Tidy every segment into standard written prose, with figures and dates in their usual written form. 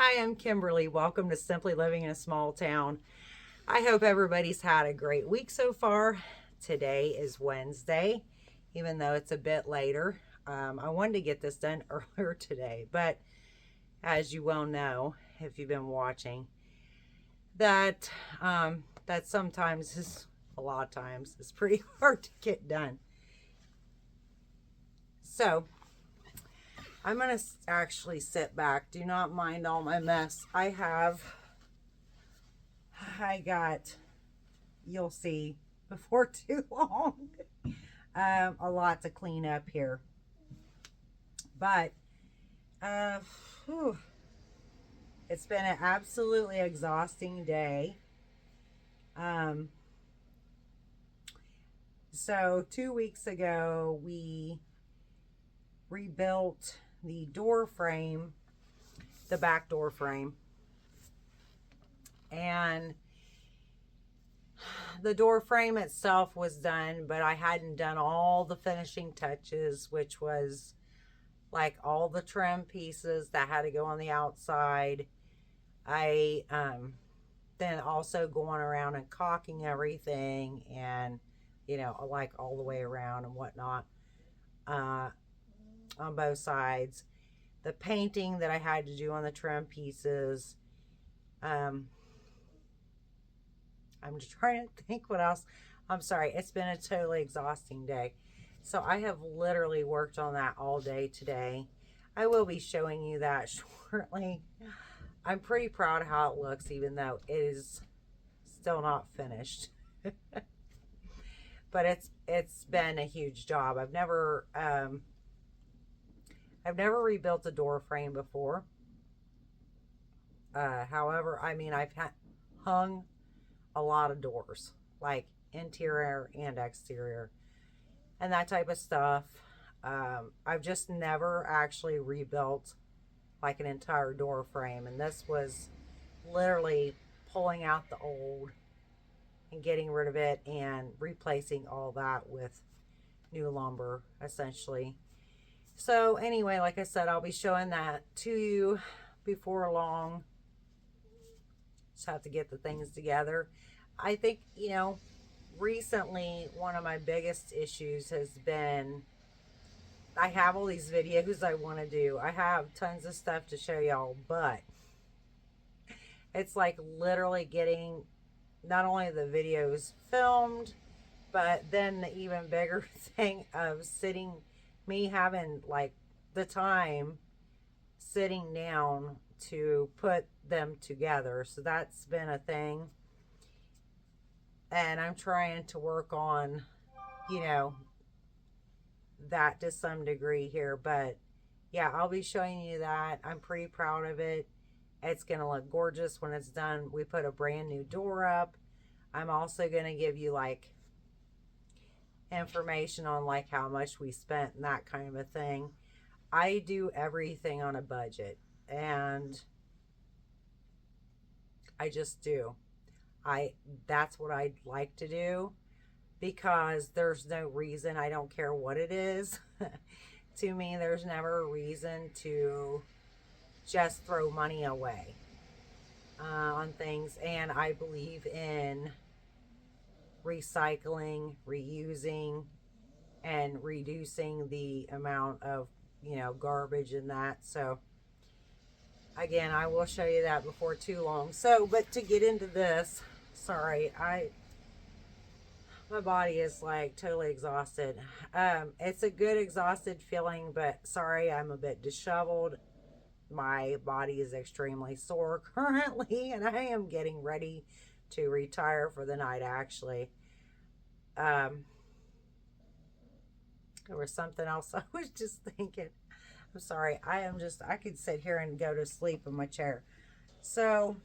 Hi, I'm Kimberly. Welcome to Simply Living in a Small Town. I hope everybody's had a great week so far. Today is Wednesday, even though it's a bit later. I wanted to get this done earlier today, but as you well know, if you've been watching, that that sometimes is a lot of times it's pretty hard to get done. So I'm going to actually sit back. Do not mind all my mess. I got, you'll see before too long, a lot to clean up here. But it's been an absolutely exhausting day. So 2 weeks ago, we rebuilt the door frame, the back door frame, and the door frame itself was done, but I hadn't done all the finishing touches, which was like all the trim pieces that had to go on the outside. I then also going around and caulking everything, and like all the way around and whatnot, on both sides. The painting that I had to do on the trim pieces. I'm just trying to think what else. I'm sorry, it's been a totally exhausting day. So I have literally worked on that all day today. I will be showing you that shortly. I'm pretty proud of how it looks, even though it is still not finished. But it's been a huge job. I've never rebuilt a door frame before. However, I mean, I've hung a lot of doors, like interior and exterior and that type of stuff. I've just never actually rebuilt like an entire door frame, and this was literally pulling out the old and getting rid of it and replacing all that with new lumber, essentially. So anyway, like I said, I'll be showing that to you before long. Just have to get the things together. I think, recently one of my biggest issues has been, I have all these videos I want to do. I have tons of stuff to show y'all, but it's like literally getting not only the videos filmed, but then the even bigger thing of me having like the time sitting down to put them together. So that's been a thing. And I'm trying to work on, that to some degree here. But yeah, I'll be showing you that. I'm pretty proud of it. It's going to look gorgeous when it's done. We put a brand new door up. I'm also going to give you like information on like how much we spent and that kind of a thing. I do everything on a budget, and I just do. That's what I'd like to do, because there's no reason, I don't care what it is. To me, there's never a reason to just throw money away on things. And I believe in recycling, reusing, and reducing the amount of, garbage in that. So again, I will show you that before too long. So, but to get into this, sorry, my body is like totally exhausted. It's a good exhausted feeling, but sorry, I'm a bit disheveled. My body is extremely sore currently, and I am getting ready to retire for the night, actually. There was something else I was just thinking. I'm sorry. I could sit here and go to sleep in my chair. So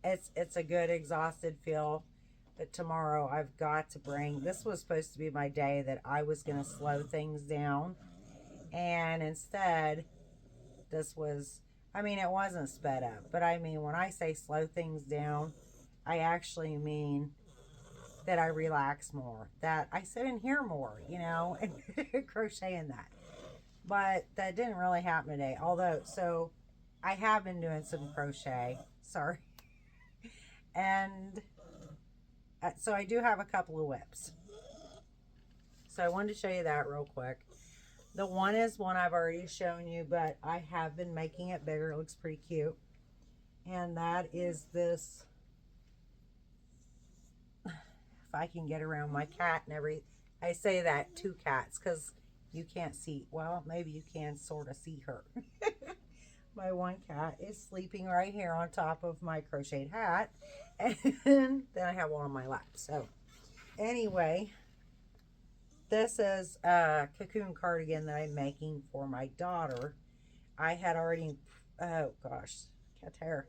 it's a good exhausted feel. But tomorrow I've got to this was supposed to be my day that I was going to slow things down. And instead, it wasn't sped up. But I mean, when I say slow things down, I actually mean that I relax more, that I sit in here more, and crochet in that. But that didn't really happen today. Although, so I have been doing some crochet. Sorry. And so I do have a couple of WIPs. So I wanted to show you that real quick. The one is one I've already shown you, but I have been making it bigger. It looks pretty cute. And that is this, if I can get around my cat and everything. I say that two cats because you can't see. Well, maybe you can sort of see her. My one cat is sleeping right here on top of my crocheted hat. And then I have one on my lap. So anyway, this is a cocoon cardigan that I'm making for my daughter. I had already, oh gosh, cat hair.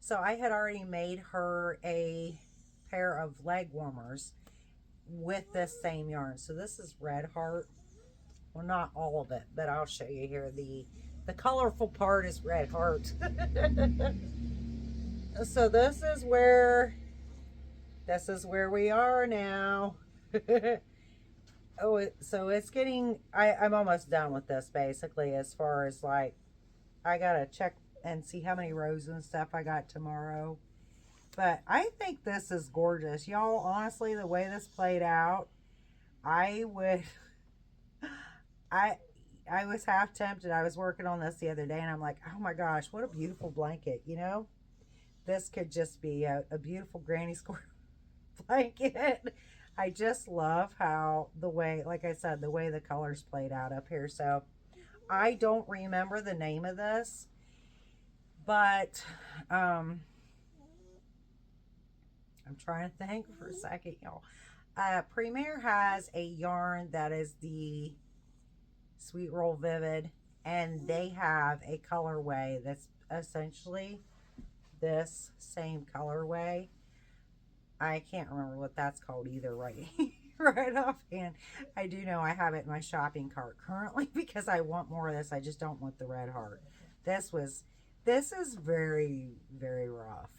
So I had already made her a pair of leg warmers with this same yarn. So this is Red Heart. Well, not all of it, but I'll show you here. The colorful part is Red Heart. So this is where we are now. Oh, so it's getting, I'm almost done with this basically, as far as like, I gotta check and see how many rows and stuff I got tomorrow. But I think this is gorgeous. Y'all, honestly, the way this played out, I was half tempted. I was working on this the other day and I'm like, oh my gosh, what a beautiful blanket, you know? This could just be a beautiful granny square blanket. I just love how the way, like I said, the way the colors played out up here. So I don't remember the name of this, but I'm trying to think for a second, y'all. Premier has a yarn that is the Sweet Roll Vivid, and they have a colorway that's essentially this same colorway. I can't remember what that's called either right offhand. I do know I have it in my shopping cart currently because I want more of this. I just don't want the Red Heart. This is very, very rough.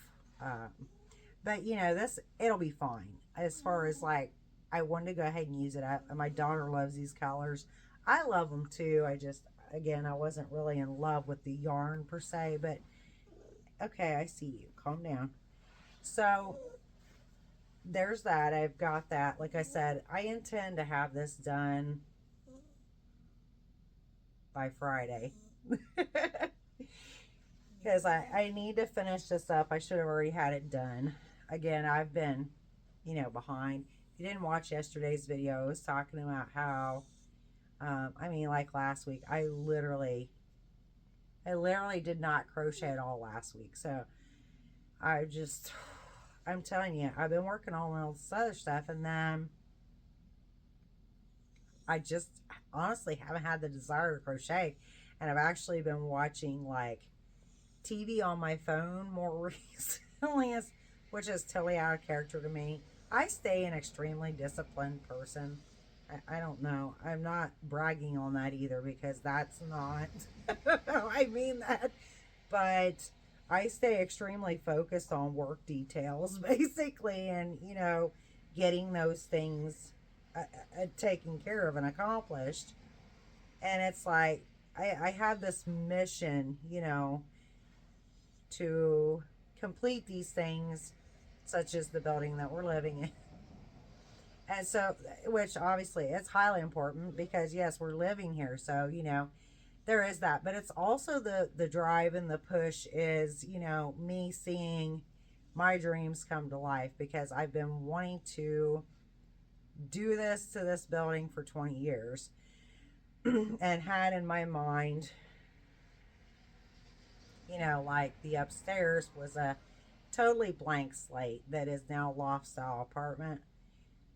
But you know, it'll be fine. As far as like, I wanted to go ahead and use it up, and my daughter loves these colors. I love them too. Again, I wasn't really in love with the yarn per se, but okay, I see you. Calm down. So there's that. I've got that. Like I said, I intend to have this done by Friday. Because I need to finish this up. I should have already had it done. Again, I've been, behind. If you didn't watch yesterday's video, I was talking about how, like last week, I literally did not crochet at all last week. So I'm telling you, I've been working on all this other stuff, and then I just honestly haven't had the desire to crochet. And I've actually been watching like TV on my phone more recently, which is totally out of character to me. I stay an extremely disciplined person. I don't know. I'm not bragging on that either, because that's not, I mean that, but I stay extremely focused on work details, basically, and, getting those things taken care of and accomplished. And it's like, I have this mission, to complete these things, such as the building that we're living in. And so, which obviously it's highly important, because yes, we're living here. So, there is that, but it's also the drive and the push is, me seeing my dreams come to life, because I've been wanting to do this to this building for 20 years and had in my mind, like the upstairs was a totally blank slate that is now a loft style apartment.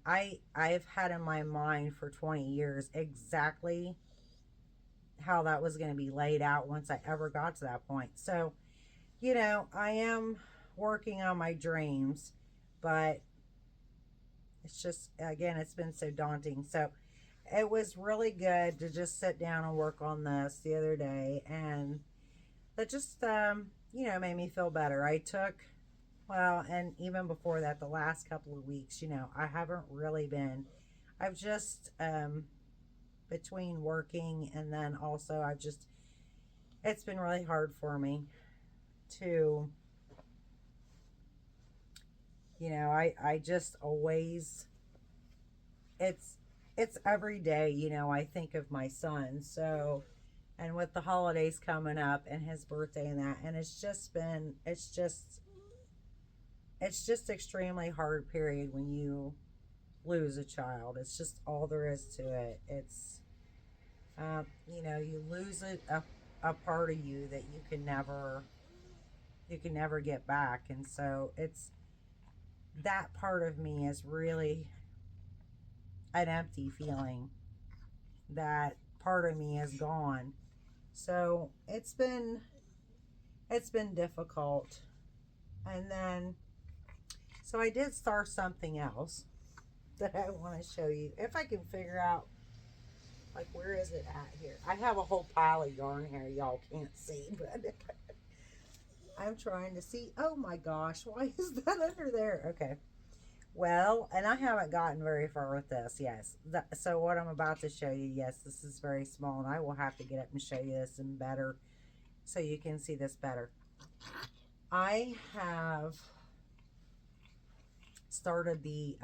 I've had in my mind for 20 years exactly how that was going to be laid out once I ever got to that point. So, I am working on my dreams, but it's just, again, it's been so daunting. So it was really good to just sit down and work on this the other day, and that just, made me feel better. And even before that, the last couple of weeks, I haven't really been, I've just, between working and then also I've just it's been really hard for me to, you know, I just always, it's, it's every day, you know, I think of my son. So, and with the holidays coming up and his birthday and that, and it's just been, it's just extremely hard period when you lose a child. It's just all there is to it. It's, you know, you lose a part of you that you can never get back. And so it's, that part of me is really an empty feeling. That part of me is gone. So it's been difficult. And then, so I did start something else that I want to show you. If I can figure out, like, where is it at here? I have a whole pile of yarn here y'all can't see, but I'm trying to see. Oh my gosh, why is that under there? Okay. Well, and I haven't gotten very far with this, yes. So what I'm about to show you, yes, this is very small, and I will have to get up and show you this in better, so you can see this better. I have started the,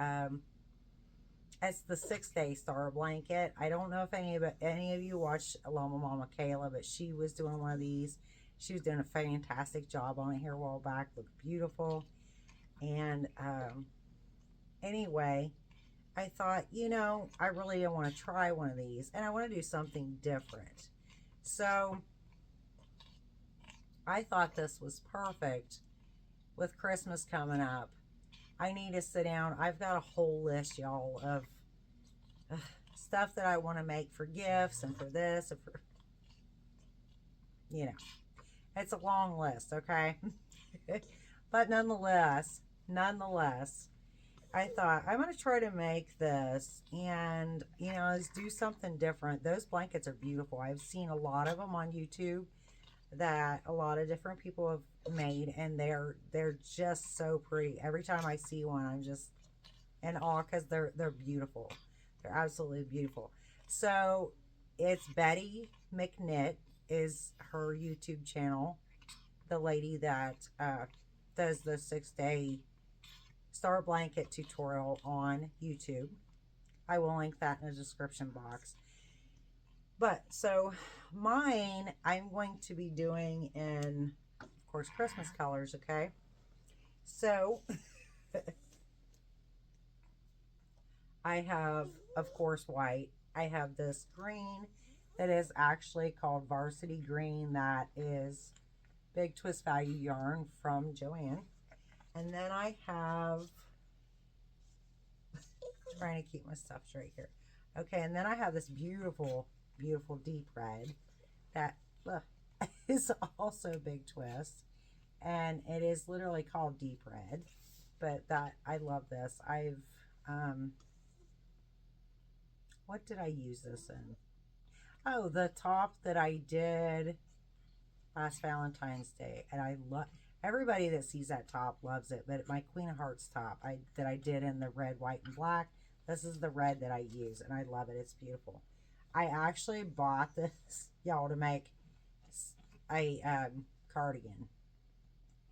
it's the 6-day star blanket. I don't know if any of you watched Llama Mama Kayla, but she was doing one of these. She was doing a fantastic job on it here a while back. Looked beautiful. And, anyway, I thought, you know, I really want to try one of these, and I want to do something different. So I thought this was perfect with Christmas coming up. I need to sit down. I've got a whole list, y'all, of stuff that I want to make for gifts and for this and for, you know, it's a long list, okay? But nonetheless, I thought I'm going to try to make this and, you know, let's do something different. Those blankets are beautiful. I've seen a lot of them on YouTube that a lot of different people have made, and they're just so pretty. Every time I see one, I'm just in awe because they're beautiful. They're absolutely beautiful. So it's Betty McKnit is her YouTube channel. The lady that does the 6-day star blanket tutorial on YouTube. I will link that in the description box. But so mine, I'm going to be doing in, of course, Christmas colors, okay? So I have, of course, white. I have this green that is actually called Varsity Green. That is Big Twist Value yarn from Joann. And then I have, trying to keep my stuff straight here. Okay, and then I have this beautiful, beautiful deep red that is also Big Twist. And it is literally called Deep Red. But that, I love this. I've, what did I use this in? Oh, the top that I did last Valentine's Day. And I love, everybody that sees that top loves it. But my Queen of Hearts top that I did in the red, white, and black, this is the red that I use. And I love it. It's beautiful. I actually bought this, y'all, to make a cardigan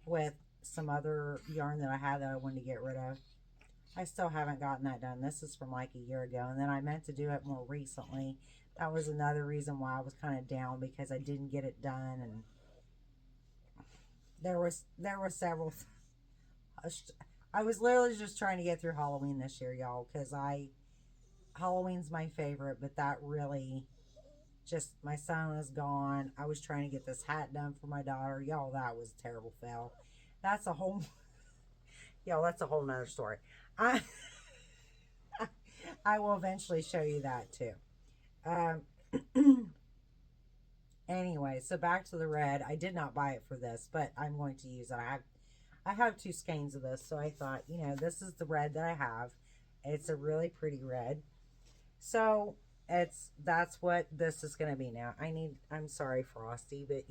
with some other yarn that I had that I wanted to get rid of. I still haven't gotten that done. This is from like a year ago, and then I meant to do it more recently. That was another reason why I was kind of down, because I didn't get it done, and there were several. I was literally just trying to get through Halloween this year, y'all, because Halloween's my favorite, but that really just, my son was gone. I was trying to get this hat done for my daughter. Y'all, that was a terrible fail. That's a whole, y'all, that's a whole nother story. I will eventually show you that too. Anyway, so back to the red. I did not buy it for this, but I'm going to use it. I have 2 skeins of this, so I thought, you know, this is the red that I have. It's a really pretty red. So that's what this is going to be now. I'm sorry, Frosty, but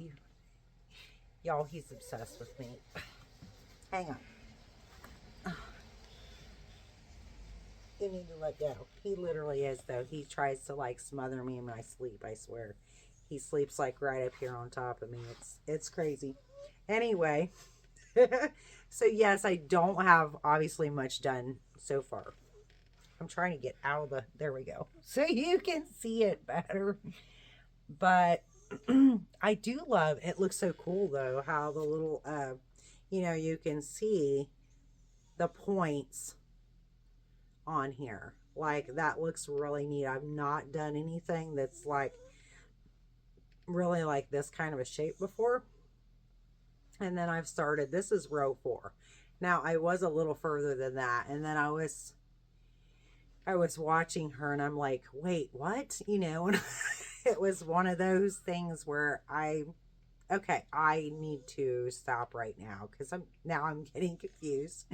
y'all, he's obsessed with me. Hang on. You need to let go. He literally is, though. He tries to like smother me in my sleep, I swear. He sleeps like right up here on top of me. It's crazy. Anyway, so yes, I don't have obviously much done so far. I'm trying to get out of the, there we go, so you can see it better. But I do love, it looks so cool though, how the little, you know, you can see the points on here. Like, that looks really neat. I've not done anything that's like really like this kind of a shape before. And then I've started, this is row 4. Now I was a little further than that, and then I was watching her and I'm like, wait, what? You know, and it was one of those things where okay, I need to stop right now because I'm getting confused.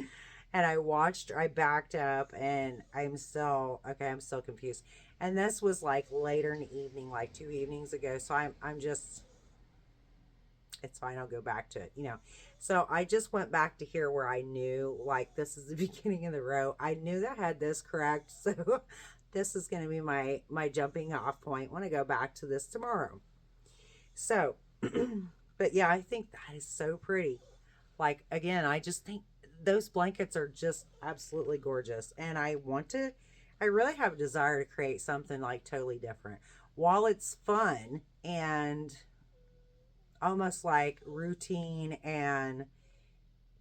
And I backed up, and I'm still confused. And this was like later in the evening, like 2 evenings ago. So I'm just, it's fine. I'll go back to it, you know. So I just went back to here where I knew, like, this is the beginning of the row. I knew that I had this correct. So this is going to be my jumping off point when I go back to this tomorrow. So, but yeah, I think that is so pretty. Like, again, I just think those blankets are just absolutely gorgeous. And I really have a desire to create something like totally different. While it's fun and almost like routine and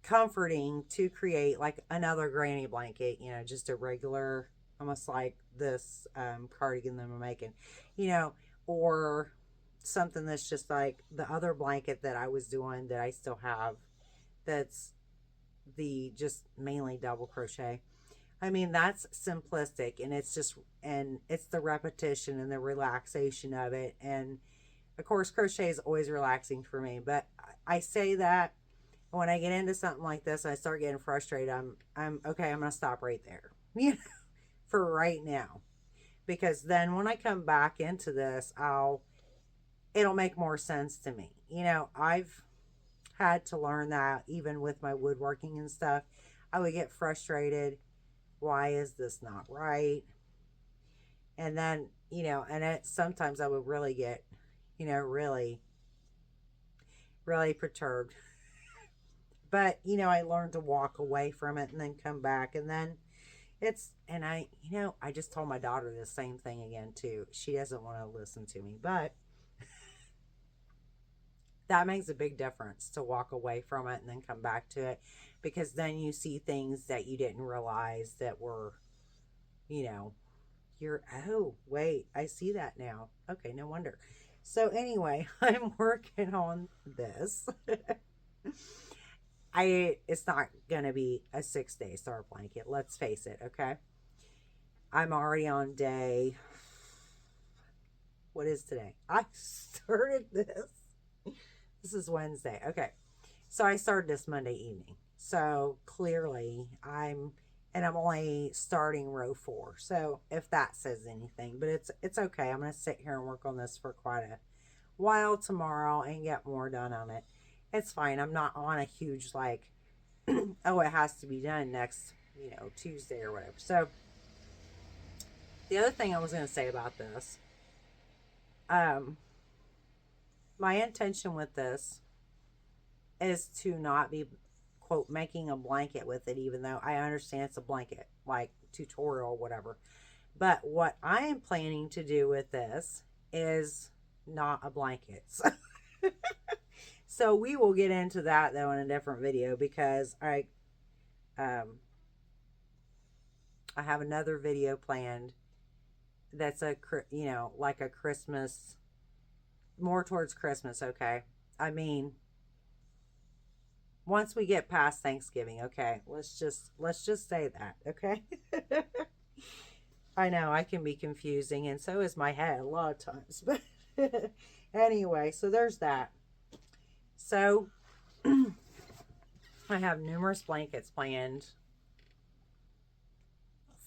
comforting to create like another granny blanket, you know, just a regular, almost like this cardigan that I'm making, you know, or something that's just like the other blanket that I was doing that I still have, that's the just mainly double crochet. I mean, that's simplistic, and it's just, and it's the repetition and the relaxation of it. And of course, crochet is always relaxing for me, but I say that when I get into something like this, I start getting frustrated. I'm okay. I'm going to stop right there, you know, for right now, because then when I come back into this, it'll make more sense to me. You know, I've had to learn that even with my woodworking and stuff, I would get frustrated. Why is this not right? And then, you know, and sometimes I would really get, you know, really perturbed. But, you know, I learned to walk away from it and then come back. And then you know, I just told my daughter the same thing again too. She doesn't want to listen to me, but that makes a big difference to walk away from it and then come back to it, because then you see things that you didn't realize that were, you know, oh, wait, I see that now. Okay, no wonder. So anyway, I'm working on this. It's not going to be a 6-day start blanket. Let's face it, okay? I'm already on day, what is today? I started this. This is Wednesday. Okay. So I started this Monday evening. So clearly I'm only starting row 4. So if that says anything, but it's okay. I'm going to sit here and work on this for quite a while tomorrow and get more done on it. It's fine. I'm not on a huge, like, oh, it has to be done next, you know, Tuesday or whatever. So the other thing I was going to say about this, my intention with this is to not be, quote, making a blanket with it, even though I understand it's a blanket, like tutorial, whatever. But what I am planning to do with this is not a blanket. So we will get into that though in a different video, because I have another video planned that's you know, like a Christmas, more towards Christmas. Okay, I mean, once we get past Thanksgiving, okay, let's just say that, okay. I know I can be confusing, and so is my head a lot of times, but anyway, so there's that. So I have numerous blankets planned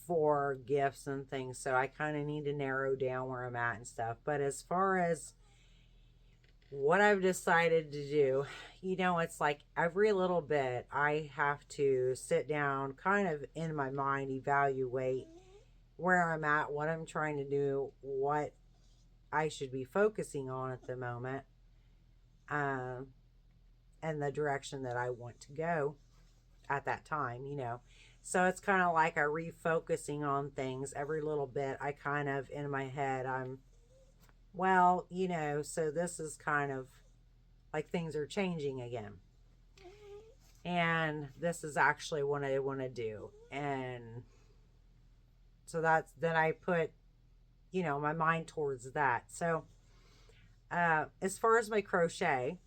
for gifts and things, so I kind of need to narrow down where I'm at and stuff. But as far as what I've decided to do, you know, it's like every little bit I have to sit down, kind of in my mind evaluate where I'm at, what I'm trying to do, what I should be focusing on at the moment, um, and the direction that I want to go at that time, you know. So it's kind of like a refocusing on things every little bit. I kind of, in my head, well, you know, so this is kind of like things are changing again. And this is actually what I want to do. And so then I put, you know, my mind towards that. So as far as my crochet,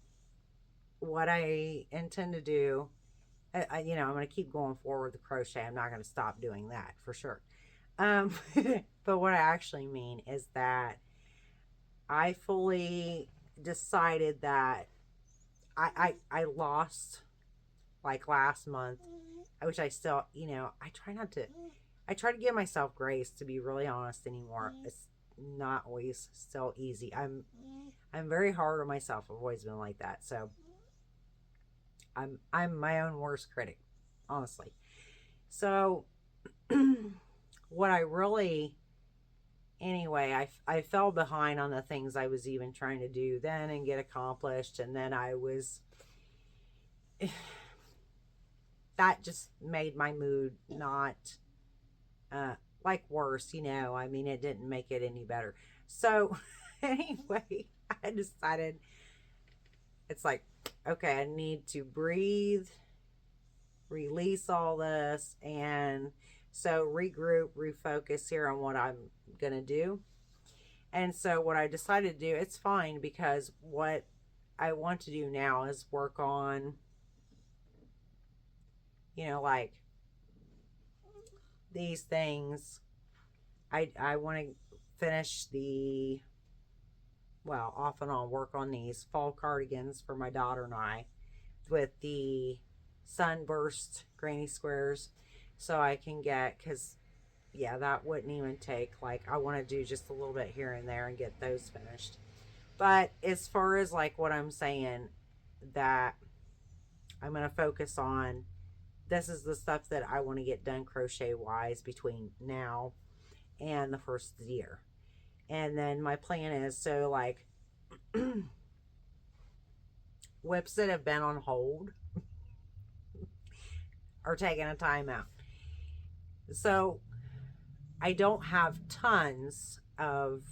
what I intend to do, you know, I'm going to keep going forward with the crochet. I'm not going to stop doing that for sure. But what I actually mean is that I fully decided that I lost like last month, which I still, you know, I try to give myself grace, to be really honest anymore. It's not always still easy. I'm very hard on myself. I've always been like that. So I'm my own worst critic, honestly. So what I really, anyway, I fell behind on the things I was even trying to do then and get accomplished, and then I was that just made my mood not like worse, you know. I mean, it didn't make it any better. So anyway, I decided it's like, okay, I need to breathe, release all this, and so regroup, refocus here on what I'm gonna do. And so what I decided to do, it's fine, because what I want to do now is work on, you know, like these things. I want to finish off and on work on these fall cardigans for my daughter and I with the sunburst granny squares, so I can get, because yeah, that wouldn't even take, like, I want to do just a little bit here and there and get those finished. But as far as like what I'm saying, that I'm going to focus on, this is the stuff that I want to get done crochet wise between now and the first of the year. And then my plan is, so like WIPS that have been on hold are taking a timeout. So I don't have tons of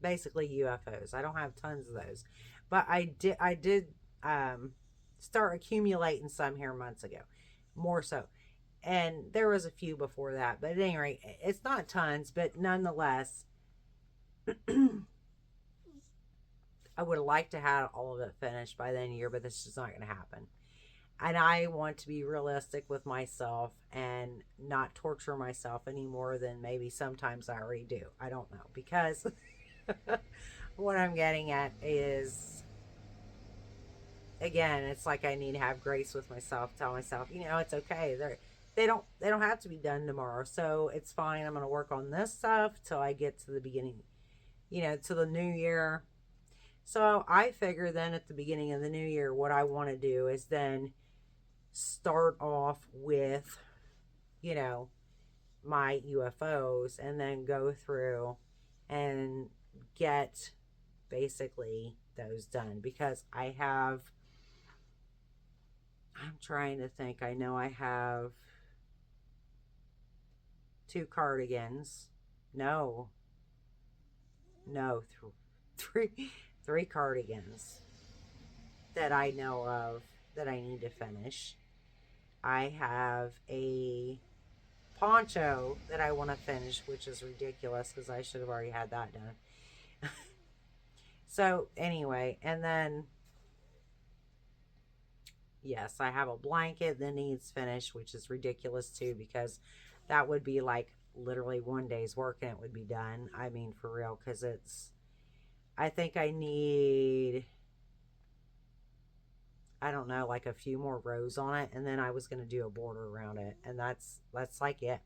basically UFOs. I don't have tons of those, but I did start accumulating some here months ago, more so. And there was a few before that, but at any rate, it's not tons, but nonetheless, I would have liked to have all of it finished by the end of the year, but this is just not going to happen. And I want to be realistic with myself and not torture myself any more than maybe sometimes I already do. I don't know, because what I'm getting at is, again, it's like I need to have grace with myself, tell myself, you know, it's okay. They don't have to be done tomorrow, so it's fine. I'm going to work on this stuff till I get to the beginning, you know, to the new year. So I figure then at the beginning of the new year, what I want to do is then start off with, you know, my UFOs, and then go through and get basically those done, because I'm trying to think. I know I have 2 cardigans. No, three cardigans that I know of that I need to finish. I have a poncho that I want to finish, which is ridiculous because I should have already had that done. So anyway, and then yes, I have a blanket that needs finished, which is ridiculous too, because that would be like literally one day's work and it would be done. I mean, for real, because I think I need, I don't know, like a few more rows on it, and then I was going to do a border around it, and that's like it.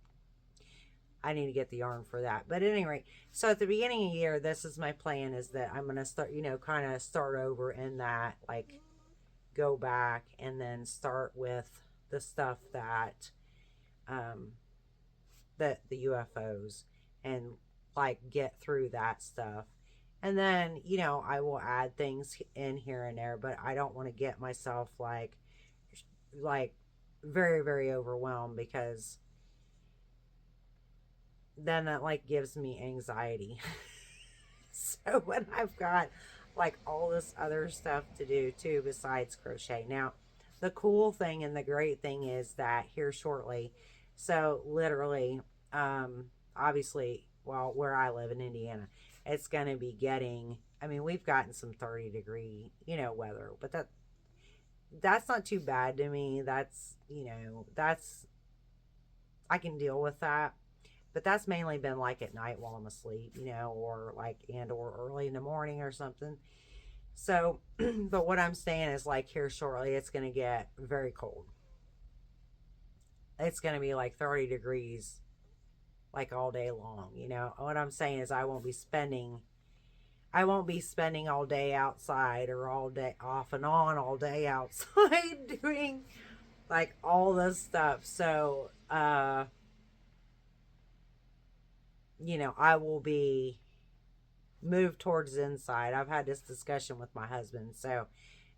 I need to get the yarn for that. But at any rate, so at the beginning of the year, this is my plan, is that I'm going to start, you know, kind of start over in that, like, go back and then start with the stuff that the UFOs, and like get through that stuff. And then, you know, I will add things in here and there, but I don't want to get myself like very, very overwhelmed, because then that like gives me anxiety. So when I've got like all this other stuff to do too besides crochet. Now, the cool thing and the great thing is that here shortly, so literally, obviously, well, where I live in Indiana, it's going to be getting, I mean, we've gotten some 30-degree, you know, weather, but that's not too bad to me. That's, you know, I can deal with that. But that's mainly been like at night while I'm asleep, you know, or like, and or early in the morning or something. So, but what I'm saying is like here shortly, it's going to get very cold. It's going to be like 30 degrees like all day long, you know. What I'm saying is I won't be spending all day outside, or all day off and on all day outside doing like all this stuff. So, you know, I will be moved towards the inside. I've had this discussion with my husband, so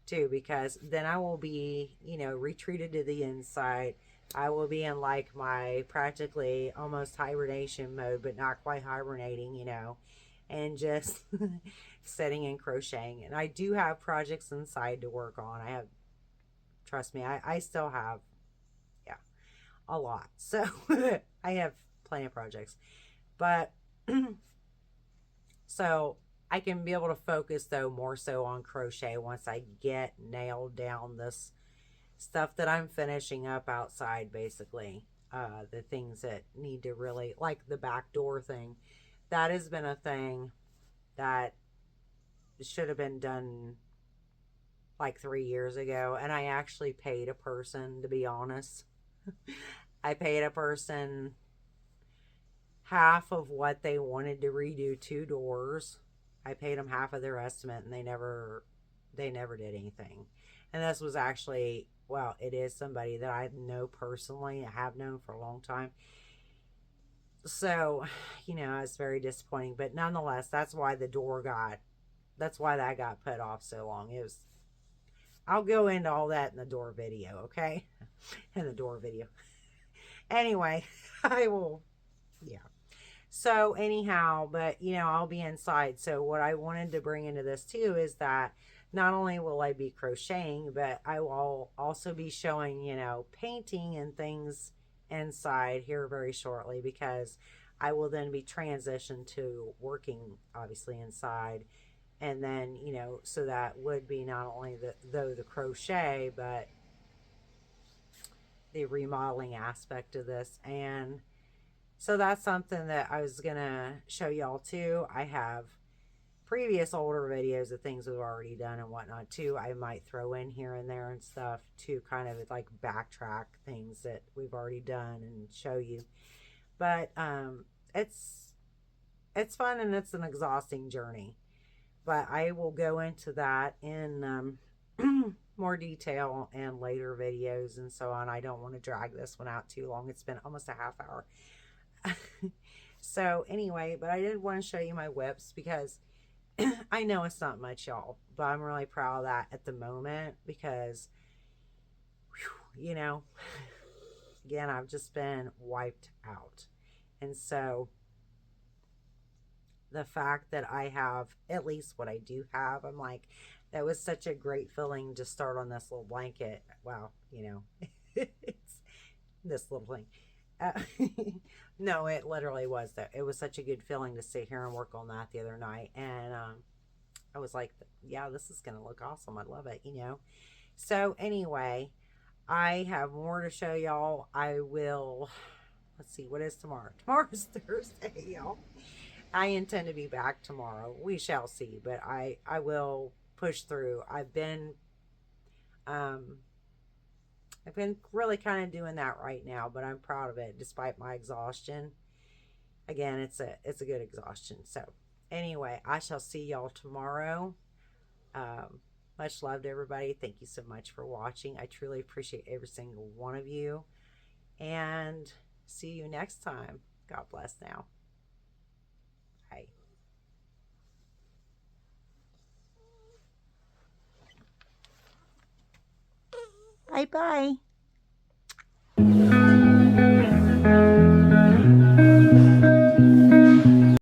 too, because then I will be, you know, retreated to the inside. I will be in like my practically almost hibernation mode, but not quite hibernating, you know, and just sitting and crocheting. And I do have projects inside to work on. I have, trust me, I still have, yeah, a lot. So I have plenty of projects. But so I can be able to focus though more so on crochet once I get nailed down this stuff that I'm finishing up outside, basically. The things that need to really, like the back door thing, that has been a thing that should have been done like 3 years ago. And I actually paid a person, to be honest. I paid a person half of what they wanted to redo 2 doors. I paid them half of their estimate, and they never did anything. And this was actually, well, it is somebody that I know personally, I have known for a long time. So, you know, it's very disappointing, but nonetheless, that's why that got put off so long. I'll go into all that in the door video, okay? In the door video. Anyway, I will, yeah. So anyhow, but you know, I'll be inside. So what I wanted to bring into this too is that not only will I be crocheting, but I will also be showing, you know, painting and things inside here very shortly, because I will then be transitioned to working obviously inside. And then, you know, so that would be not only the crochet, but the remodeling aspect of this. And so that's something that I was gonna show y'all too. I have previous older videos of things we've already done and whatnot too. I might throw in here and there and stuff to kind of like backtrack things that we've already done and show you. But it's fun, and it's an exhausting journey. But I will go into that in more detail in later videos and so on. I don't want to drag this one out too long. It's been almost a half hour. So anyway, but I did want to show you my WIPS, because I know it's not much, y'all, but I'm really proud of that at the moment, because whew, you know, again, I've just been wiped out. And so the fact that I have at least what I do have, I'm like, that was such a great feeling to start on this little blanket. Wow, you know, it's this little thing. No, it literally was that. It was such a good feeling to sit here and work on that the other night. And I was like, yeah, this is going to look awesome. I love it, you know. So anyway, I have more to show y'all. I will, let's see, what is tomorrow? Tomorrow's Thursday, y'all. I intend to be back tomorrow. We shall see, but I will push through. I've been really kind of doing that right now, but I'm proud of it despite my exhaustion. Again, it's a good exhaustion. So anyway, I shall see y'all tomorrow. Much love to everybody. Thank you so much for watching. I truly appreciate every single one of you, and see you next time. God bless now. Bye-bye.